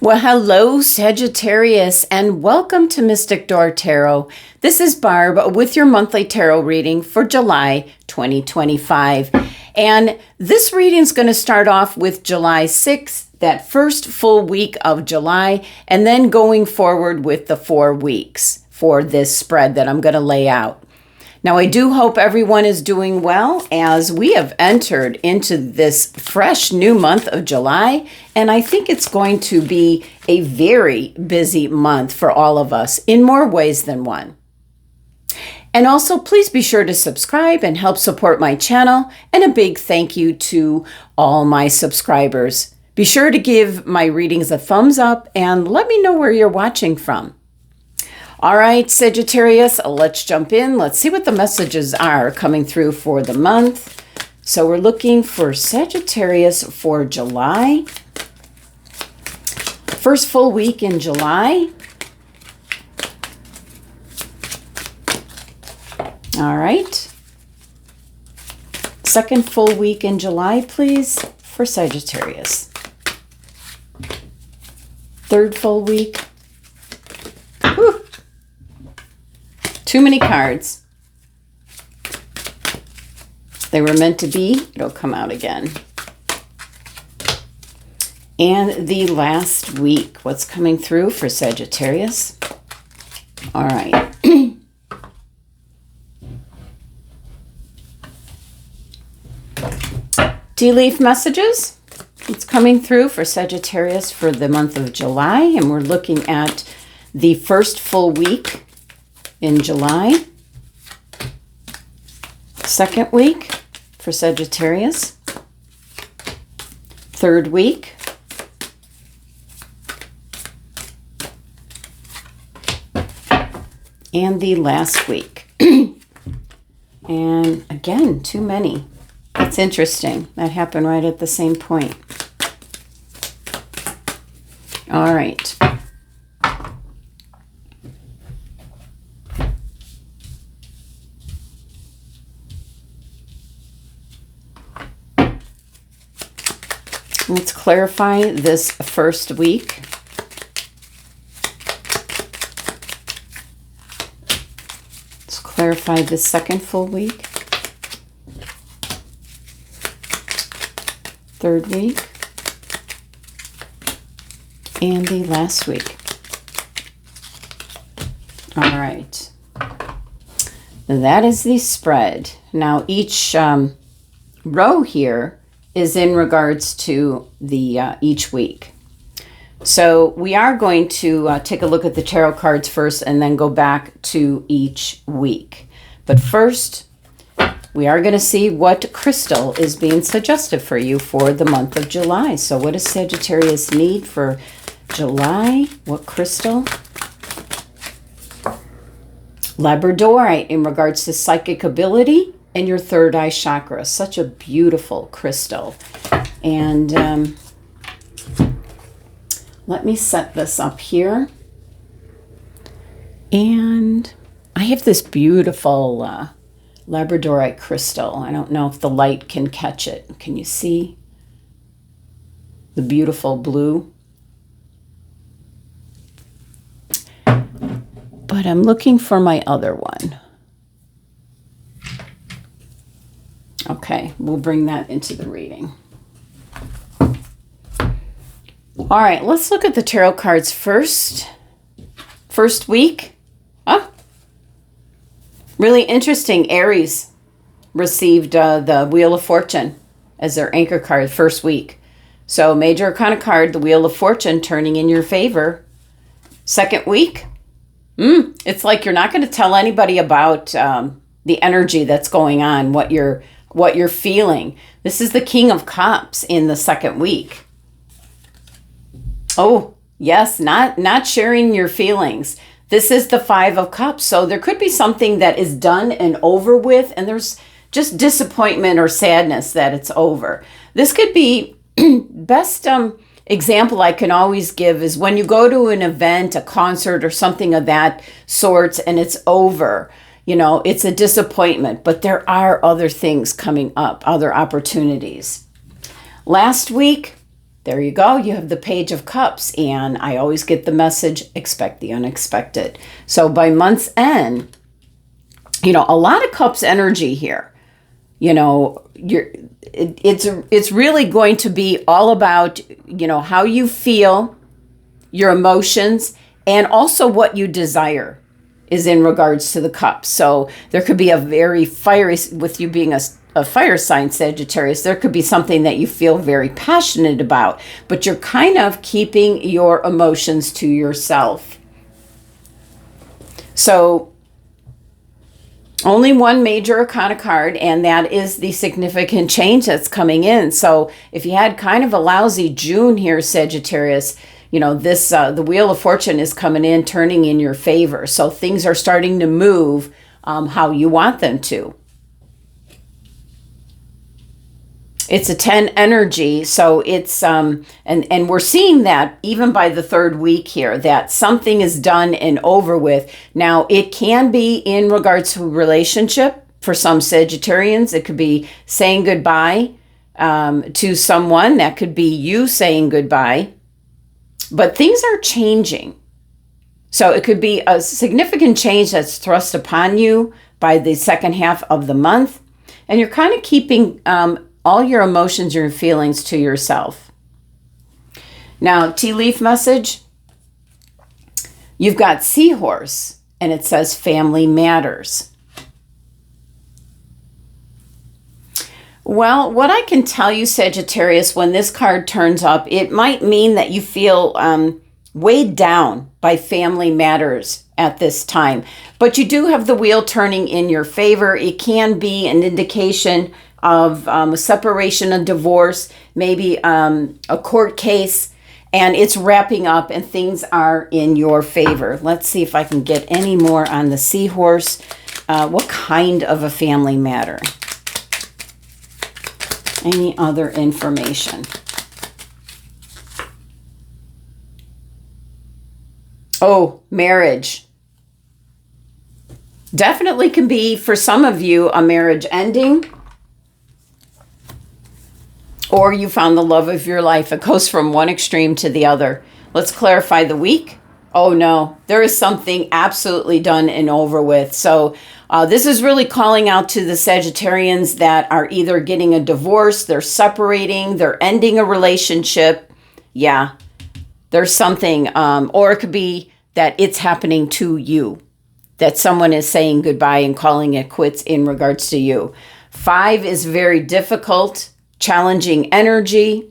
Well, hello, Sagittarius, and welcome to Mystic Door Tarot. This is Barb with your monthly tarot reading for July 2025. And this reading is going to start off with July 6th, that first full week of July, and then going forward with the 4 weeks for this spread that I'm going to lay out. Now, I do hope everyone is doing well as we have entered into this fresh new month of July, and I think it's going to be a very busy month for all of us in more ways than one. And also, please be sure to subscribe and help support my channel, and a big thank you to all my subscribers. Be sure to give my readings a thumbs up and let me know where you're watching from. All right, Sagittarius, let's jump in. Let's see what the messages are coming through for the month. So we're looking for Sagittarius for July. First full week in July. All right. Second full week in July, please, for Sagittarius. Third full week. Whew. Too many cards. They were meant to be. It'll come out again. And the last week. What's coming through for Sagittarius? All right. Tea leaf messages. It's coming through for Sagittarius for the month of July. And we're looking at the first full week in July. Second week for Sagittarius. Third week. And the last week. And again, too many. That's interesting. That happened right at the same point. All right. Let's clarify this first week. Let's clarify the second full week. Third week. And the last week. All right. That is the spread. Now each row here is in regards to the each week. So we are going to take a look at the tarot cards first and then go back to each week. But first, we are going to see what crystal is being suggested for you for the month of July. So what does Sagittarius need for July? What crystal? Labradorite in regards to psychic ability and your third eye chakra. Such a beautiful crystal. And let me set this up here. And I have this beautiful labradorite crystal. I don't know if the light can catch it. Can you see the beautiful blue? But I'm looking for my other one. Okay, we'll bring that into the reading. All right, let's look at the tarot cards first. First week. Oh, really interesting. Aries received the Wheel of Fortune as their anchor card first week. So major arcana card, the Wheel of Fortune, turning in your favor. Second week. It's like you're not going to tell anybody about the energy that's going on, what you're feeling. This is the King of Cups in the second week. Oh, yes, not sharing your feelings. This is the Five of Cups. So there could be something that is done and over with, and there's just disappointment or sadness that it's over. This could be best example I can always give is when you go to an event, a concert or something of that sort, and it's over. You know, it's a disappointment, but there are other things coming up, other opportunities. Last week, There you go. You have the Page of Cups, and I always get the message, expect the unexpected. So by month's end, a lot of Cups energy here. It's really going to be all about, how you feel, your emotions, and also what you desire is in regards to the Cups. So there could be a very fiery, with you being a fire sign, Sagittarius, there could be something that you feel very passionate about, but you're kind of keeping your emotions to yourself. So only one major arcana card, and that is the significant change that's coming in. So if you had kind of a lousy June here, Sagittarius, the Wheel of Fortune is coming in, turning in your favor. So things are starting to move how you want them to. It's a 10 energy, so it's, and we're seeing that even by the third week here, that something is done and over with. Now, it can be in regards to a relationship for some Sagittarians. It could be saying goodbye to someone. That could be you saying goodbye. But things are changing. So it could be a significant change that's thrust upon you by the second half of the month. And you're kind of keeping all your emotions, your feelings to yourself. Now, tea leaf message. You've got Seahorse, and it says family matters. Well, what I can tell you, Sagittarius, when this card turns up, it might mean that you feel weighed down by family matters at this time. But you do have the wheel turning in your favor. It can be an indication of a separation, a divorce, maybe a court case, and it's wrapping up and things are in your favor. Let's see if I can get any more on the Seahorse. What kind of a family matter? Any other information? Oh, marriage. Definitely can be, for some of you, a marriage ending. Or you found the love of your life. It goes from one extreme to the other. Let's clarify the week. Oh no, there is something absolutely done and over with. So this is really calling out to the Sagittarians that are either getting a divorce, they're separating, they're ending a relationship. Yeah, there's something, or it could be that it's happening to you, that someone is saying goodbye and calling it quits in regards to you. 5 is very difficult, challenging energy.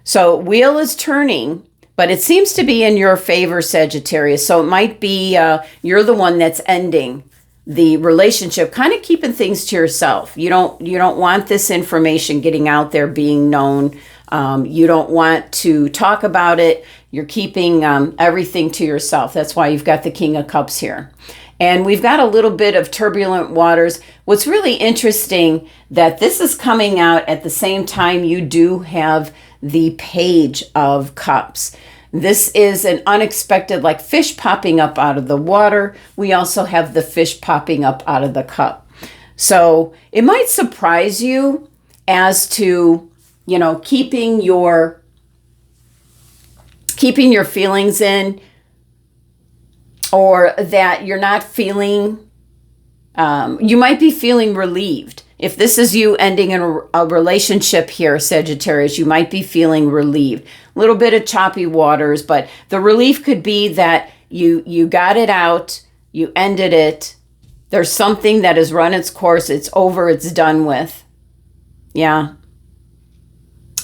So wheel is turning, but it seems to be in your favor, Sagittarius. So it might be you're the one that's ending the relationship, kind of keeping things to yourself. You don't want this information getting out there, being known. You don't want to talk about it. You're keeping everything to yourself. That's why you've got the King of Cups here. And we've got a little bit of turbulent waters. What's really interesting that this is coming out at the same time you do have the Page of Cups. This is an unexpected, like fish popping up out of the water. We also have the fish popping up out of the cup. So it might surprise you as to, keeping your feelings in, or that you're not feeling, you might be feeling relieved. If this is you ending a relationship here, Sagittarius, you might be feeling relieved. A little bit of choppy waters, but the relief could be that you got it out, you ended it. There's something that has run its course. It's over. It's done with. Yeah.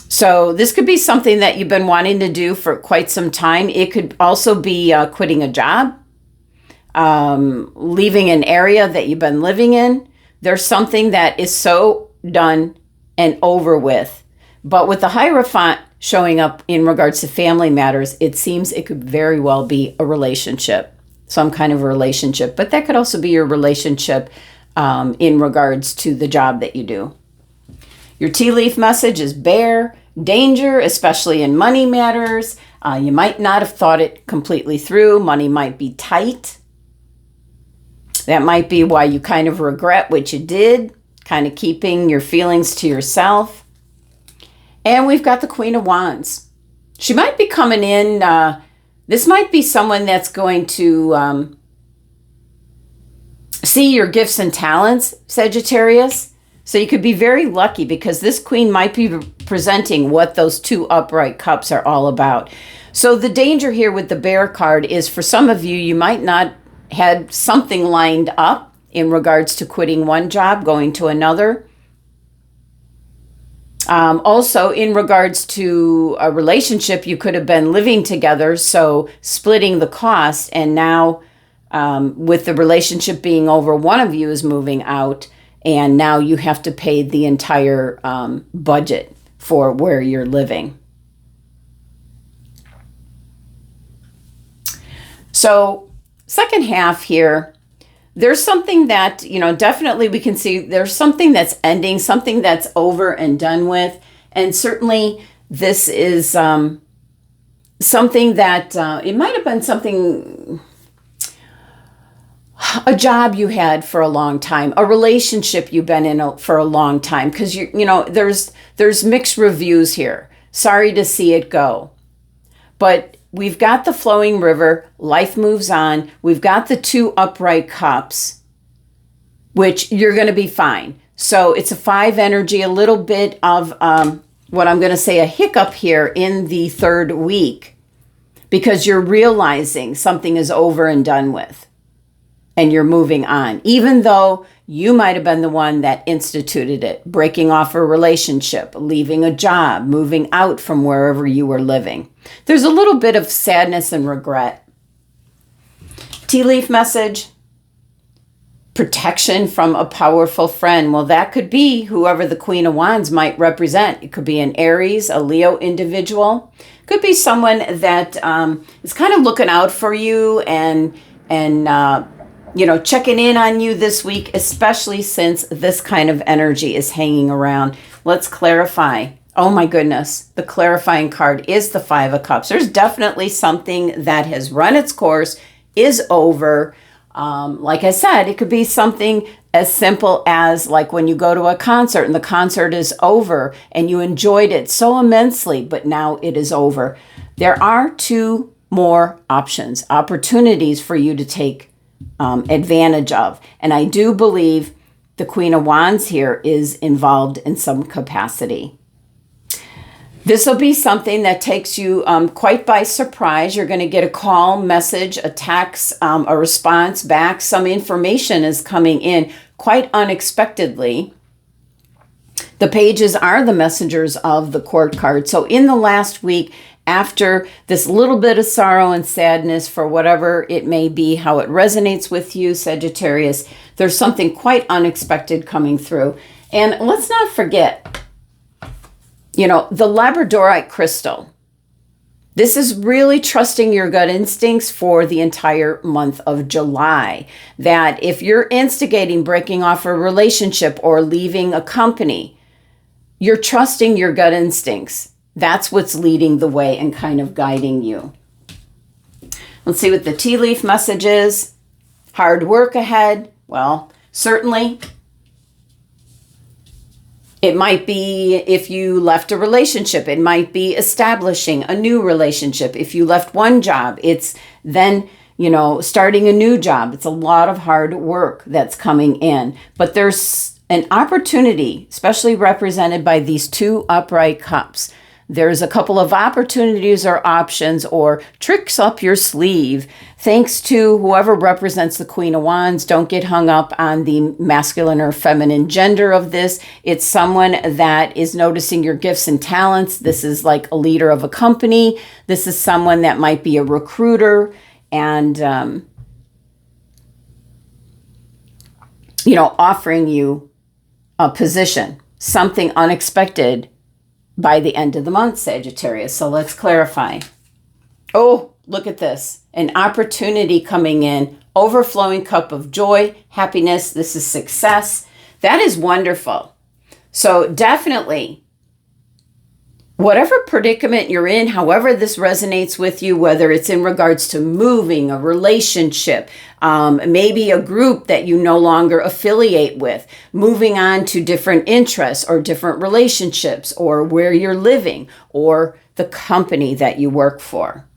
So this could be something that you've been wanting to do for quite some time. It could also be quitting a job, leaving an area that you've been living in. There's something that is so done and over with. But with the Hierophant showing up in regards to family matters, it seems it could very well be a relationship, some kind of a relationship. But that could also be your relationship in regards to the job that you do. Your tea leaf message is bear, danger, especially in money matters. You might not have thought it completely through. Money might be tight. That might be why you kind of regret what you did, kind of keeping your feelings to yourself. And we've got the Queen of Wands. She might be coming in. This might be someone that's going to see your gifts and talents, Sagittarius. So you could be very lucky because this queen might be presenting what those 2 upright cups are all about. So the danger here with the bear card is for some of you, you might not had something lined up in regards to quitting one job, going to another. Also, in regards to a relationship, you could have been living together, so splitting the cost, and now with the relationship being over, one of you is moving out, and now you have to pay the entire budget for where you're living. So, second half here, there's something that, definitely we can see there's something that's ending, something that's over and done with. And certainly this is something that it might have been something, a job you had for a long time, a relationship you've been in for a long time, because there's mixed reviews here. Sorry to see it go. But we've got the flowing river, life moves on. We've got the 2 upright cups, which you're going to be fine. So it's a 5 energy, a little bit of what I'm going to say a hiccup here in the 3rd week, because you're realizing something is over and done with and you're moving on, even though you might have been the one that instituted it, breaking off a relationship, leaving a job, moving out from wherever you were living. There's a little bit of sadness and regret. Tea leaf message, protection from a powerful friend. Well, that could be whoever the Queen of Wands might represent. It could be an Aries, a Leo individual. Could be someone that is kind of looking out for you and checking in on you this week, especially since this kind of energy is hanging around. Let's clarify. Oh my goodness, the clarifying card is the 5 of Cups. There's definitely something that has run its course, is over. Like I said, it could be something as simple as like when you go to a concert and the concert is over and you enjoyed it so immensely, but now it is over. There are 2 more options, opportunities for you to take advantage of. And I do believe the Queen of Wands here is involved in some capacity. This will be something that takes you quite by surprise. You're going to get a call, message, a text, a response back. Some information is coming in quite unexpectedly. The pages are the messengers of the court card. So in the last week, after this little bit of sorrow and sadness for whatever it may be, how it resonates with you, Sagittarius, there's something quite unexpected coming through. And let's not forget, the labradorite crystal. This is really trusting your gut instincts for the entire month of July. That if you're instigating breaking off a relationship or leaving a company, you're trusting your gut instincts. That's what's leading the way and kind of guiding you. Let's see what the tea leaf message is. Hard work ahead. Well, certainly it might be if you left a relationship. It might be establishing a new relationship. If you left one job, it's then, starting a new job. It's a lot of hard work that's coming in. But there's an opportunity, especially represented by these 2 upright cups. There's a couple of opportunities or options or tricks up your sleeve. Thanks to whoever represents the Queen of Wands. Don't get hung up on the masculine or feminine gender of this. It's someone that is noticing your gifts and talents. This is like a leader of a company. This is someone that might be a recruiter and, offering you a position, something unexpected by the end of the month, Sagittarius. So let's clarify. Oh, look at this. An opportunity coming in. Overflowing cup of joy, happiness. This is success. That is wonderful. So definitely, whatever predicament you're in, however this resonates with you, whether it's in regards to moving, a relationship, maybe a group that you no longer affiliate with, moving on to different interests or different relationships or where you're living or the company that you work for.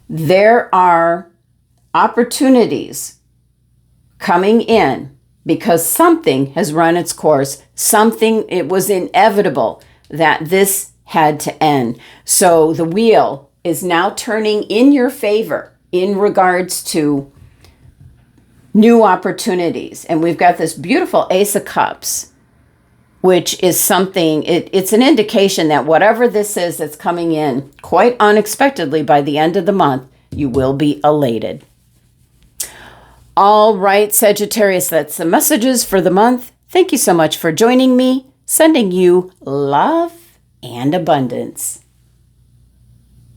There are opportunities coming in because something has run its course. It was inevitable that this had to end. So the wheel is now turning in your favor in regards to new opportunities. And we've got this beautiful Ace of Cups, which is something, it's an indication that whatever this is that's coming in quite unexpectedly by the end of the month, you will be elated. All right, Sagittarius, that's the messages for the month. Thank you so much for joining me. Sending you love and abundance.